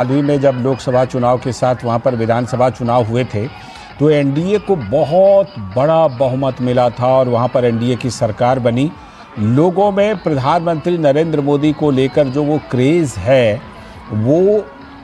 हाल ही में जब लोकसभा चुनाव के साथ वहां पर विधानसभा चुनाव हुए थे तो एनडीए को बहुत बड़ा बहुमत मिला था और वहां पर एनडीए की सरकार बनी। लोगों में प्रधानमंत्री नरेंद्र मोदी को लेकर जो वो क्रेज़ है वो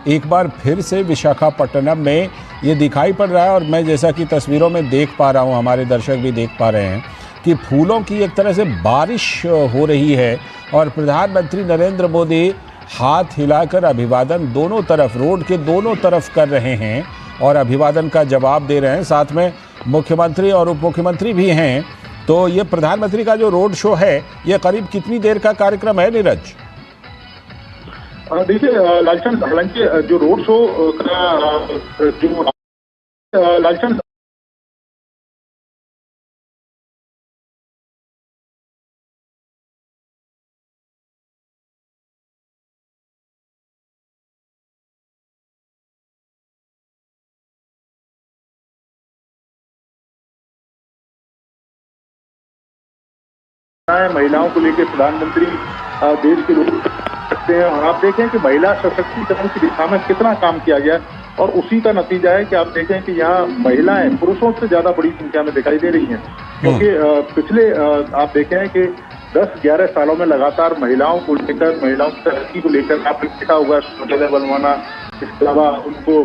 एक बार फिर से विशाखापट्टनम में ये दिखाई पड़ रहा है। और मैं जैसा कि तस्वीरों में देख पा रहा हूँ, हमारे दर्शक भी देख पा रहे हैं कि फूलों की एक तरह से बारिश हो रही है और प्रधानमंत्री नरेंद्र मोदी हाथ हिलाकर अभिवादन दोनों तरफ, रोड के दोनों तरफ कर रहे हैं और अभिवादन का जवाब दे रहे हैं। साथ में मुख्यमंत्री और उप मुख्यमंत्री भी हैं। तो ये प्रधानमंत्री का जो रोड शो है ये करीब कितनी देर का कार्यक्रम है नीरज? देखिए लालचंद, हालांकि जो रोड शो का जो लालचंद महिलाओं को लेकर प्रधानमंत्री देश के लोग सकते हैं और आप देखें कि महिला सशक्तिकरण की दिशा में कितना काम किया गया और उसी का नतीजा है कि आप देखें कि यहाँ महिलाएं पुरुषों से ज्यादा बड़ी संख्या में दिखाई दे रही हैं। क्योंकि पिछले आप देखें कि 10-11 सालों में लगातार महिलाओं को लेकर, महिलाओं की तरक्की को लेकर आपने देखा होगा शौचालय बनवाना, इसके अलावा उनको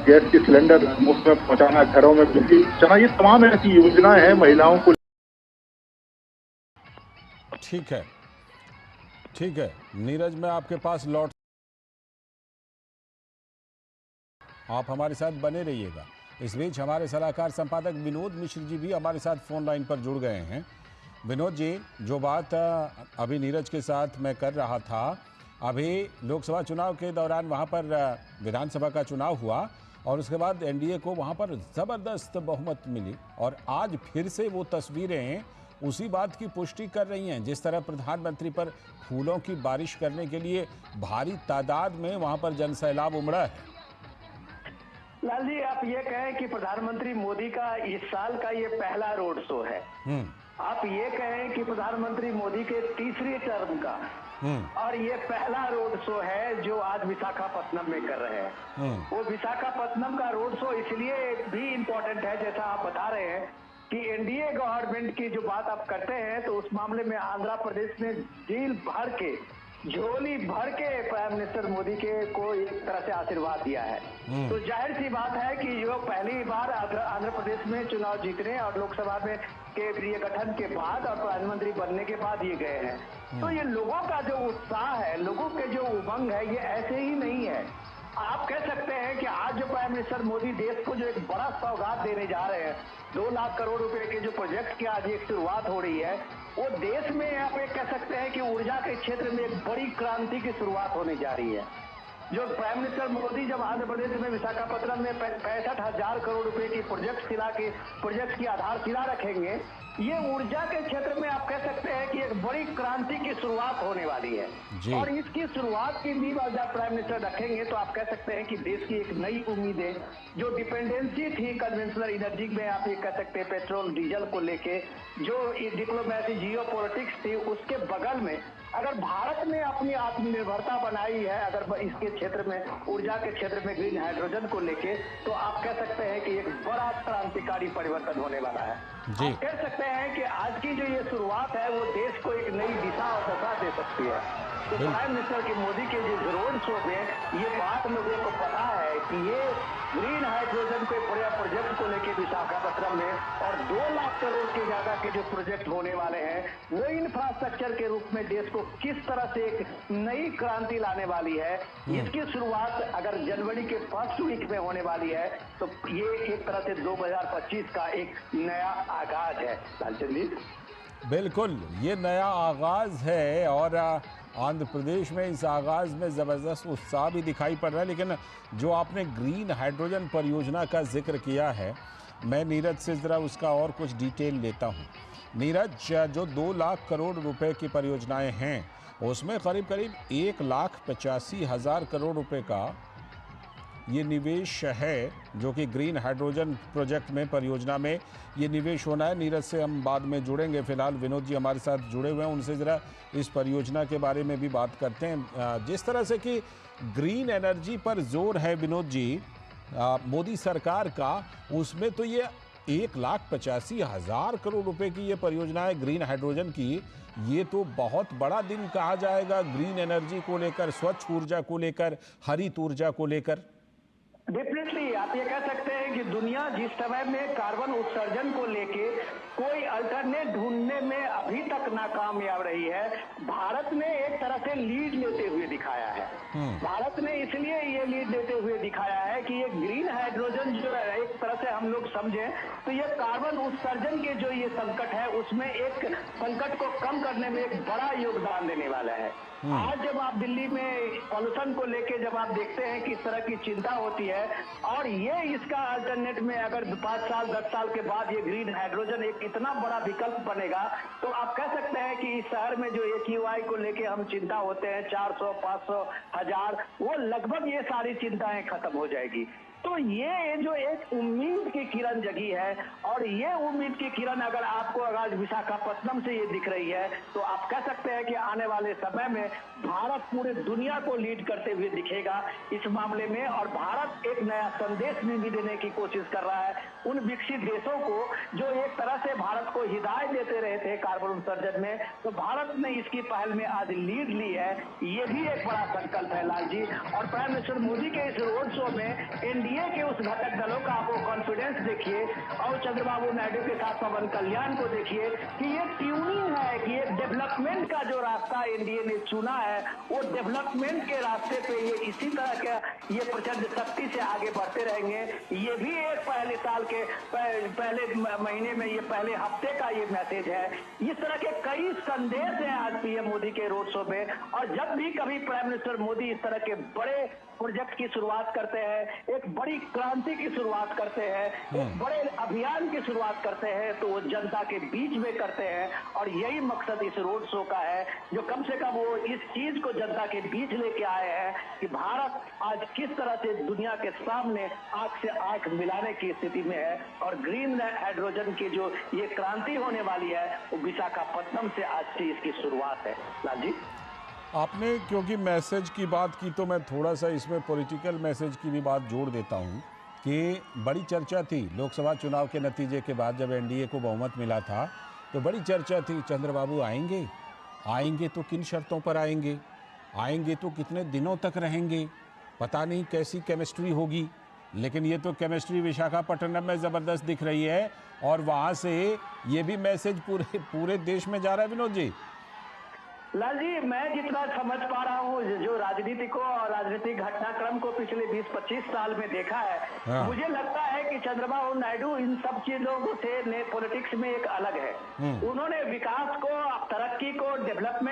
गैस के सिलेंडर मुफ्त में पहुंचाना, घरों में बिजली पहुंचाना, ये तमाम ऐसी योजनाएं हैं महिलाओं को। ठीक है नीरज, मैं आपके पास लौट, आप हमारे साथ बने रहिएगा। इस बीच हमारे सलाहकार संपादक विनोद मिश्र जी भी हमारे साथ फोन लाइन पर जुड़ गए हैं। विनोद जी, जो बात अभी नीरज के साथ मैं कर रहा था, अभी लोकसभा चुनाव के दौरान वहां पर विधानसभा का चुनाव हुआ और उसके बाद एनडीए को वहां पर ज़बरदस्त बहुमत मिली और आज फिर से वो तस्वीरें उसी बात की पुष्टि कर रही हैं। जिस तरह प्रधानमंत्री पर फूलों की बारिश करने के लिए भारी तादाद में वहां पर जनसैलाब उमड़ा है। लाल जी, आप ये कहें कि प्रधानमंत्री मोदी का इस साल का ये पहला रोड शो है। आप ये कहें कि प्रधानमंत्री मोदी के तीसरी टर्म का और ये पहला रोड शो है जो आज विशाखापट्टनम में कर रहे हैं। वो विशाखापट्टनम का रोड शो इसलिए भी इम्पोर्टेंट है, जैसा आप बता रहे हैं कि एनडीए गवर्नमेंट की जो बात आप करते हैं तो उस मामले में आंध्र प्रदेश ने झोली भर के प्राइम मिनिस्टर मोदी के को एक तरह से आशीर्वाद दिया है। तो जाहिर सी बात है कि जो पहली बार आंध्र प्रदेश में चुनाव जीतने और लोकसभा में केंद्रीय गठन के बाद और प्रधानमंत्री बनने के बाद ये गए हैं। तो ये लोगों का जो उत्साह है, लोगों के जो उमंग है, ये ऐसे ही नहीं है। आप कह सकते हैं कि आज जो प्राइम मिनिस्टर मोदी देश को जो एक बड़ा सौगात देने जा रहे हैं, 2 लाख करोड़ रुपए के जो प्रोजेक्ट की आज एक शुरुआत हो रही है, वो देश में आप एक कह सकते हैं कि ऊर्जा के क्षेत्र में एक बड़ी क्रांति की शुरुआत होने जा रही है। जो प्राइम मिनिस्टर मोदी जब आंध्र प्रदेश में विशाखापट्टनम में 65,000 करोड़ रुपए की प्रोजेक्ट की आधारशिला रखेंगे, ये ऊर्जा के क्षेत्र में आप कह सकते हैं कि एक बड़ी क्रांति की शुरुआत होने वाली है। और इसकी शुरुआत की नींव जब प्राइम मिनिस्टर रखेंगे तो आप कह सकते हैं कि देश की एक नई उम्मीदें, जो डिपेंडेंसी थी कन्वेंशनल एनर्जी में, आप ये कह सकते हैं पेट्रोल डीजल को लेके, जो डिप्लोमेसी जियो पॉलिटिक्स थी, उसके बगल में अगर भारत ने अपनी आत्मनिर्भरता बनाई है, अगर इसके क्षेत्र में, ऊर्जा के क्षेत्र में, ग्रीन हाइड्रोजन को लेके, तो आप कह सकते हैं कि एक बड़ा क्रांतिकारी परिवर्तन होने वाला है। आप कह सकते हैं कि आज की जो ये शुरुआत है वो देश को एक नई दिशा और दशा दे सकती है। तो प्राइम मिनिस्टर की मोदी के जो रोड शो में ये बात लोगों को पता है कि ये ग्रीन हाइड्रोजन के बड़े प्रोजेक्ट को लेके विशाखापट्टनम में और 2 लाख करोड़ के ज्यादा के जो प्रोजेक्ट होने वाले हैं, वो इंफ्रास्ट्रक्चर के रूप में देश को किस तरह से एक नई क्रांति लाने वाली है, इसकी शुरुआत अगर जनवरी के फर्स्ट वीक में होने वाली है तो ये एक तरह से 2025 का एक नया आगाज है। लालचंद जी, बिल्कुल ये नया आगाज है और आंध्र प्रदेश में इस आगाज में ज़बरदस्त उत्साह भी दिखाई पड़ रहा है। लेकिन जो आपने ग्रीन हाइड्रोजन परियोजना का जिक्र किया है, मैं नीरज से ज़रा उसका और कुछ डिटेल लेता हूँ। नीरज, जो 2 लाख करोड़ रुपए की परियोजनाएं हैं उसमें करीब 1,85,000 करोड़ रुपए का ये निवेश है जो कि ग्रीन हाइड्रोजन प्रोजेक्ट में, परियोजना में ये निवेश होना है। नीरज से हम बाद में जुड़ेंगे, फिलहाल विनोद जी हमारे साथ जुड़े हुए हैं, उनसे ज़रा इस परियोजना के बारे में भी बात करते हैं। जिस तरह से कि ग्रीन एनर्जी पर जोर है विनोद जी मोदी सरकार का, उसमें तो ये 1,85,000 करोड़ रुपए की ये परियोजना है ग्रीन हाइड्रोजन की। ये तो बहुत बड़ा दिन कहा जाएगा ग्रीन एनर्जी को लेकर, स्वच्छ ऊर्जा को लेकर, हरित ऊर्जा को लेकर। डेफिनेटली आप ये कह सकते हैं कि दुनिया जिस समय में कार्बन उत्सर्जन को लेके कोई अल्टरनेट ढूंढने में अभी तक नाकामयाब रही है, भारत ने एक तरह से लीड लेते हुए दिखाया है। भारत ने इसलिए ये लीड लेते हुए दिखाया है कि ये ग्रीन हाइड्रोजन जो है, एक तरह से हम लोग समझें तो ये कार्बन उत्सर्जन के जो ये संकट है उसमें एक संकट को कम करने में एक बड़ा योगदान देने वाला है। आज जब आप दिल्ली में पॉल्यूशन को लेके जब आप देखते हैं कि इस तरह की चिंता होती है और ये इसका अल्टरनेट में अगर 5 साल 10 साल के बाद ये ग्रीन हाइड्रोजन एक इतना बड़ा विकल्प बनेगा, तो आप कह सकते हैं कि इस शहर में जो AQI को लेके हम चिंता होते हैं 400, 500, 1000, वो लगभग ये सारी चिंताएं खत्म हो जाएगी। तो ये जो एक उम्मीद की किरण जगी है, और ये उम्मीद की किरण अगर आपको अगर विशाखापट्टनम से ये दिख रही है, तो आप कह सकते हैं कि आने वाले समय में भारत पूरे दुनिया को लीड करते हुए दिखेगा इस मामले में। और भारत एक नया संदेश भी देने की कोशिश कर रहा है उन विकसित देशों को जो एक तरह से भारत को हिदायत देते रहे थे कार्बन उत्सर्जन में, तो भारत ने इसकी पहल में आज लीड ली है। ये भी एक बड़ा संकल्प है लाल जी। और प्राइम मिनिस्टर मोदी के इस रोड शो में एनडीए के उस घटक दलों का आपको कॉन्फिडेंस देखिए, और चंद्रबाबू नायडू के साथ पवन कल्याण को देखिए कि ये ट्यूनिंग है कि एक डेवलपमेंट का जो रास्ता एनडीए ने चुना है, वो डेवलपमेंट के रास्ते पे ये इसी तरह का ये प्रचंड शक्ति से आगे बढ़ते रहेंगे। ये भी एक पहले साल के पहले महीने में, ये पहले हफ्ते का ये मैसेज है। इस तरह के कई संदेश हैं आज पीएम मोदी के रोड शो में। और जब भी कभी प्राइम मिनिस्टर मोदी इस तरह के बड़े प्रोजेक्ट की शुरुआत करते हैं, एक बड़ी क्रांति की शुरुआत करते हैं, एक बड़े अभियान की शुरुआत करते हैं, तो वो जनता के बीच में करते हैं। और यही मकसद इस रोड शो का है, जो कम से कम वो इस चीज को जनता के बीच लेके आए हैं कि भारत आज किस तरह से दुनिया के सामने आंख से आंख मिलाने की स्थिति में है। और ग्रीन हाइड्रोजन की जो ये क्रांति होने वाली है, वो विशाखापट्टनम से आज से इसकी शुरुआत है। लाल जी, आपने क्योंकि मैसेज की बात की, तो मैं थोड़ा सा इसमें पॉलिटिकल मैसेज की भी बात जोड़ देता हूं कि बड़ी चर्चा थी लोकसभा चुनाव के नतीजे के बाद, जब एनडीए को बहुमत मिला था तो बड़ी चर्चा थी, चंद्रबाबू आएंगे, आएंगे तो किन शर्तों पर आएंगे, आएंगे तो कितने दिनों तक रहेंगे, पता नहीं कैसी केमिस्ट्री होगी। लेकिन ये तो केमिस्ट्री विशाखापट्टनम में ज़बरदस्त दिख रही है, और वहाँ से ये भी मैसेज पूरे देश में जा रहा है विनोद जी। लाल जी, मैं जितना समझ पा रहा हूँ, जो राजनीति को और राजनीतिक घटनाक्रम को पिछले 20-25 साल में देखा है, मुझे लगता है कि चंद्रबाबू नायडू इन सब चीजों से पॉलिटिक्स में एक अलग है। उन्होंने विकास को, तरक्की को, डेवलपमेंट